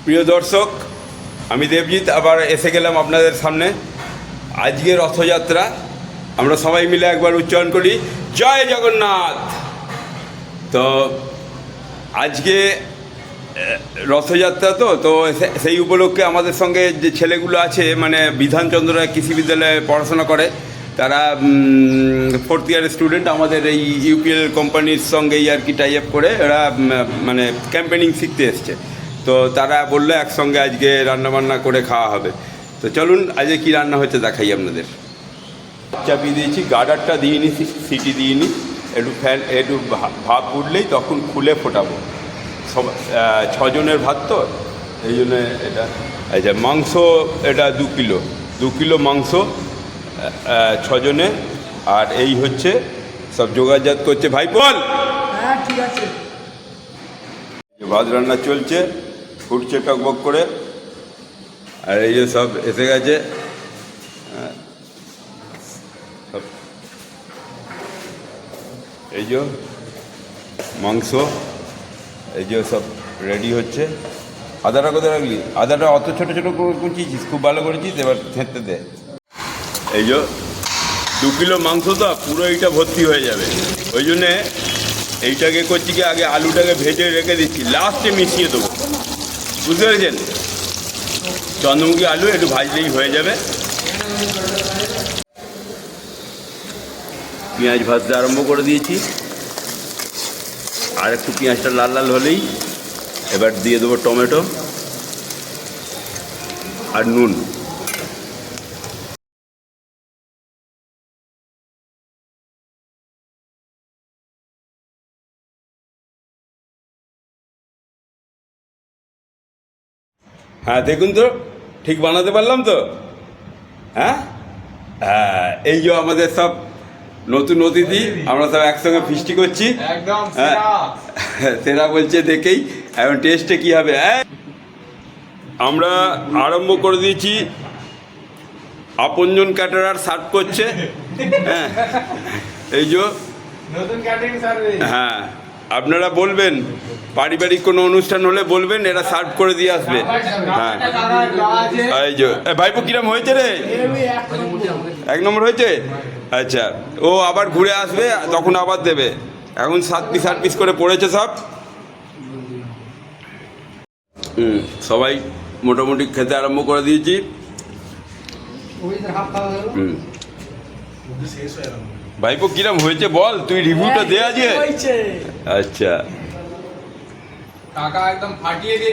প্রিয় দর্শক, আমি দেবজিৎ আবার এসে গেলাম আপনাদের সামনে। আজকে রথযাত্রা, আমরা সবাই মিলে একবার উচ্চারণ করি জয় জগন্নাথ। তো আজকে রথযাত্রা তো সেই উপলক্ষে আমাদের সঙ্গে যে ছেলেগুলো আছে, মানে বিধানচন্দ্র রায় কৃষি বিদ্যালয়ে পড়াশোনা করে, তারা 4th ইয়ারের স্টুডেন্ট, আমাদের এই ইউপিএল কোম্পানির সঙ্গেই আর কি টাই আপ করে এরা মানে ক্যাম্পেনিং শিখতে এসছে। তো তারা বললো একসঙ্গে আজকে রান্নাবান্না করে খাওয়া হবে। তো চলুন আজকে কী রান্না হচ্ছে দেখাই আপনাদের। চাপিয়ে দিয়েছি, গার্ডারটা দিইনি, সিটি দিইনি, একটু ভাপ উঠলেই তখন খুলে ফোটাবো। সব 6 জনের ভাত, তো এই জন্যে এটা। আচ্ছা, মাংস এটা 2 কিলো মাংস 6 জনে। আর এই হচ্ছে সব যোগাযোগ করছে ভাই, বল। হ্যাঁ ঠিক আছে। ভাত রান্না চলছে, ফুটছে টকবক করে। আর এই যে সব এসে গেছে, সব এই যে মাংস, এই যে সব রেডি হচ্ছে। আদাটা কোথায় রাখলি? আদাটা অত ছোটো ছোটো করে কুচিয়েছিস, খুব ভালো করেছিস, এবার থেঁতে দে। এই যে 2 কিলো মাংস, তো পুরো এইটা ভর্তি হয়ে যাবে। ওই জন্যে এইটাকে করছি কি, আগে আলুটাকে ভেজে রেখে দিচ্ছি, লাস্টে মিশিয়ে দেবো, বুঝতে পেরেছেন? চন্দ্রমুখী আলু একটু ভাজলেই হয়ে যাবে। পেঁয়াজ ভাজতে আরম্ভ করে দিয়েছি, আর একটু পেঁয়াজটা লাল লাল হলেই এবার দিয়ে দেবো টমেটো আর নুন। হ্যাঁ দেখুন তো, ঠিক বানাতে পারলাম তো? হ্যাঁ হ্যাঁ, এই যে আমাদের সব নতুন অতিথি, আমরা সব একসঙ্গে ফিস্টি করছি। হ্যাঁ, সেরা বলছে দেখেই। এখন টেস্টে কী হবে? আমরা আরম্ভ করে দিয়েছি, আপনজন ক্যাটারার সার্ভ করছে। হ্যাঁ, এই যে নতুন ক্যাটারিং সার্ভিস। হ্যাঁ, আপনারা বলবেন, পারিবারিক কোনো অনুষ্ঠান হলে বলবেন, এরা সার্ভ করে দিয়ে আসবে। হ্যাঁ, এই যে ভাইপো কিরম হয়েছে রে? 1 নম্বর হয়েছে। আচ্ছা, ও আবার ঘুরে আসবে, তখন আবার দেবে। এখন 7 পিস করে পড়েছে সব। সবাই মোটামুটি খেতে আরম্ভ করে দিয়েছি। ভাইপো কিরম হয়েছে বল, তুই রিভিউটা দে আজকে। আচ্ছা, কাকা একদম ফাটিয়ে দিয়ে